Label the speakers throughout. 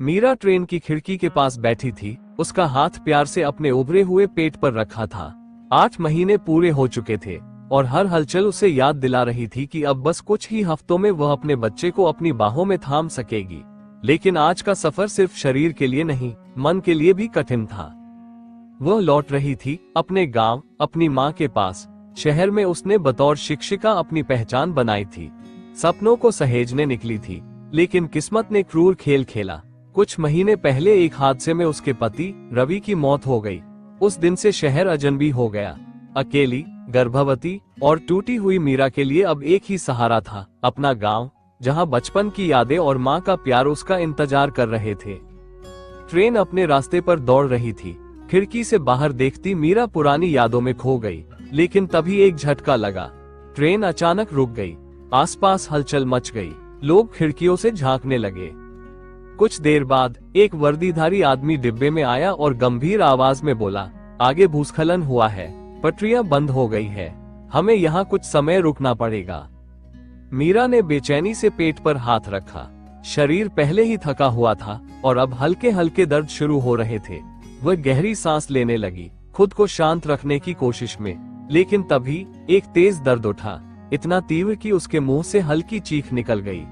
Speaker 1: Meera train की खिड़की के पास बैठी थी, उसका हाथ प्यार से अपने उभरे हुए पेट पर रखा था। 8 महीने पूरे हो चुके थे और हर हलचल उसे याद दिला रही थी कि अब बस कुछ ही हफ्तों में वह अपने बच्चे को अपनी बाहों में थाम सकेगी। लेकिन आज का सफर सिर्फ शरीर के लिए नहीं, मन के लिए भी कठिन था। वह लौट रही थी अपने गांव, अपनी माँ के पास, शहर में उसने बतौर शिक्षिका अपनी पहचान बनाई थी। सपनों को सहेजने निकली थी, लेकिन किस्मत ने क्रूर खेल खेला। कुछ महीने पहले एक हादसे में उसके पति रवि की मौत हो गई। उस दिन से शहर अजनबी हो गया। अकेली, गर्भवती और टूटी हुई मीरा के लिए अब एक ही सहारा था, अपना गांव, जहां बचपन की यादें और माँ का प्यार उसका इंतजार कर रहे थे। ट्रेन अपने रास्ते पर दौड़ रही थी। खिड़की से बाहर देखती मीरा पुरानी यादों में खो गई। लेकिन तभी एक झटका लगा। ट्रेन अचानक रुक गई। आसपास हलचल मच गई। लोग खिड़कियों से झांकने लगे। कुछ देर बाद एक वर्दीधारी आदमी डिब्बे में आया और गंभीर आवाज में बोला, आगे भूस्खलन हुआ है, पटरियां बंद हो गई है, हमें यहाँ कुछ समय रुकना पड़ेगा। मीरा ने बेचैनी से पेट पर हाथ रखा। शरीर पहले ही थका हुआ था और अब हल्के हल्के दर्द शुरू हो रहे थे। वह गहरी सांस लेने लगी, खुद को शांत रखने की कोशिश में। लेकिन तभी एक तेज दर्द उठा, इतना तीव्र कि उसके मुंह से हल्की चीख निकल गई।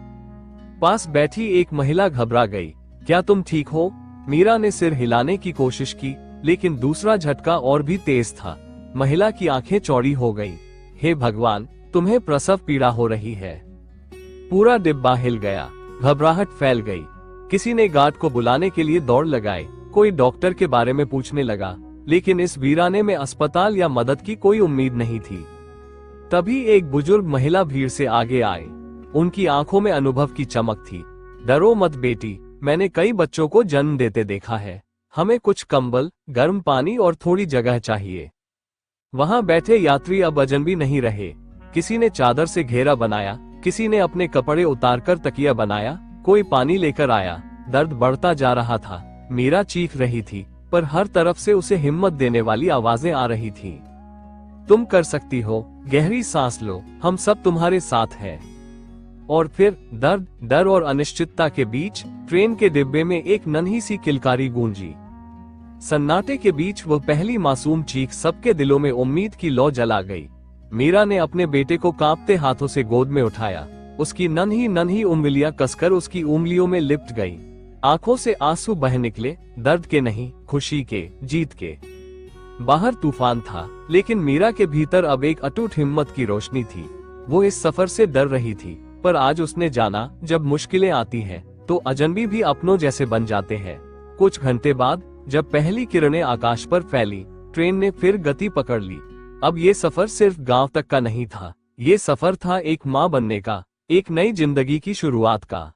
Speaker 1: पास बैठी एक महिला घबरा गई। क्या तुम ठीक हो? मीरा ने सिर हिलाने की कोशिश की, लेकिन दूसरा झटका और भी तेज था। महिला की आंखें चौड़ी हो गईं। हे भगवान, तुम्हें प्रसव पीड़ा हो रही है। पूरा डिब्बा हिल गया। घबराहट फैल गई। किसी ने गार्ड को बुलाने के लिए दौड़ लगाई। कोई डॉक्टर के बारे में पूछने लगा, लेकिन इस वीराने में अस्पताल या मदद की कोई उम्मीद नहीं थी। तभी एक बुजुर्ग महिला भीड़ से आगे आए। उनकी आंखों में अनुभव की चमक थी। डरो मत बेटी, मैंने कई बच्चों को जन्म देते देखा है। हमें कुछ कंबल, गर्म पानी और थोड़ी जगह चाहिए। वहां बैठे यात्री अब अजनबी नहीं रहे। किसी ने चादर से घेरा बनाया, किसी ने अपने कपड़े उतारकर तकिया बनाया, कोई पानी लेकर आया। दर्द बढ़ता जा रहा था। मीरा चीख रही थी, पर हर तरफ से उसे हिम्मत देने वाली आवाजें आ रही थीं। तुम कर सकती हो, गहरी सांस लो, हम सब तुम्हारे साथ हैं। और फिर दर्द, डर और अनिश्चितता के बीच ट्रेन के डिब्बे में एक नन्ही सी किलकारी गूंजी। सन्नाटे के बीच वह पहली मासूम चीख सबके दिलों में उम्मीद की लौ जला गई। मीरा ने अपने बेटे को कांपते हाथों से गोद में उठाया। उसकी नन्ही नन्ही उंगलियां कसकर उसकी उंगलियों में लिपट गई। आंखों से आंसू बह निकले, दर्द के नहीं, खुशी के, जीत के। बाहर तूफान था, लेकिन मीरा के भीतर अब एक अटूट हिम्मत की रोशनी थी। वो इस सफर से डर रही थी, पर आज उसने जाना, जब मुश्किलें आती हैं, तो अजनबी भी अपनों जैसे बन जाते हैं। कुछ घंटे बाद जब पहली किरणें आकाश पर फैली, ट्रेन ने फिर गति पकड़ ली। अब ये सफर सिर्फ गांव तक का नहीं था, ये सफर था एक माँ बनने का, एक नई जिंदगी की शुरुआत का।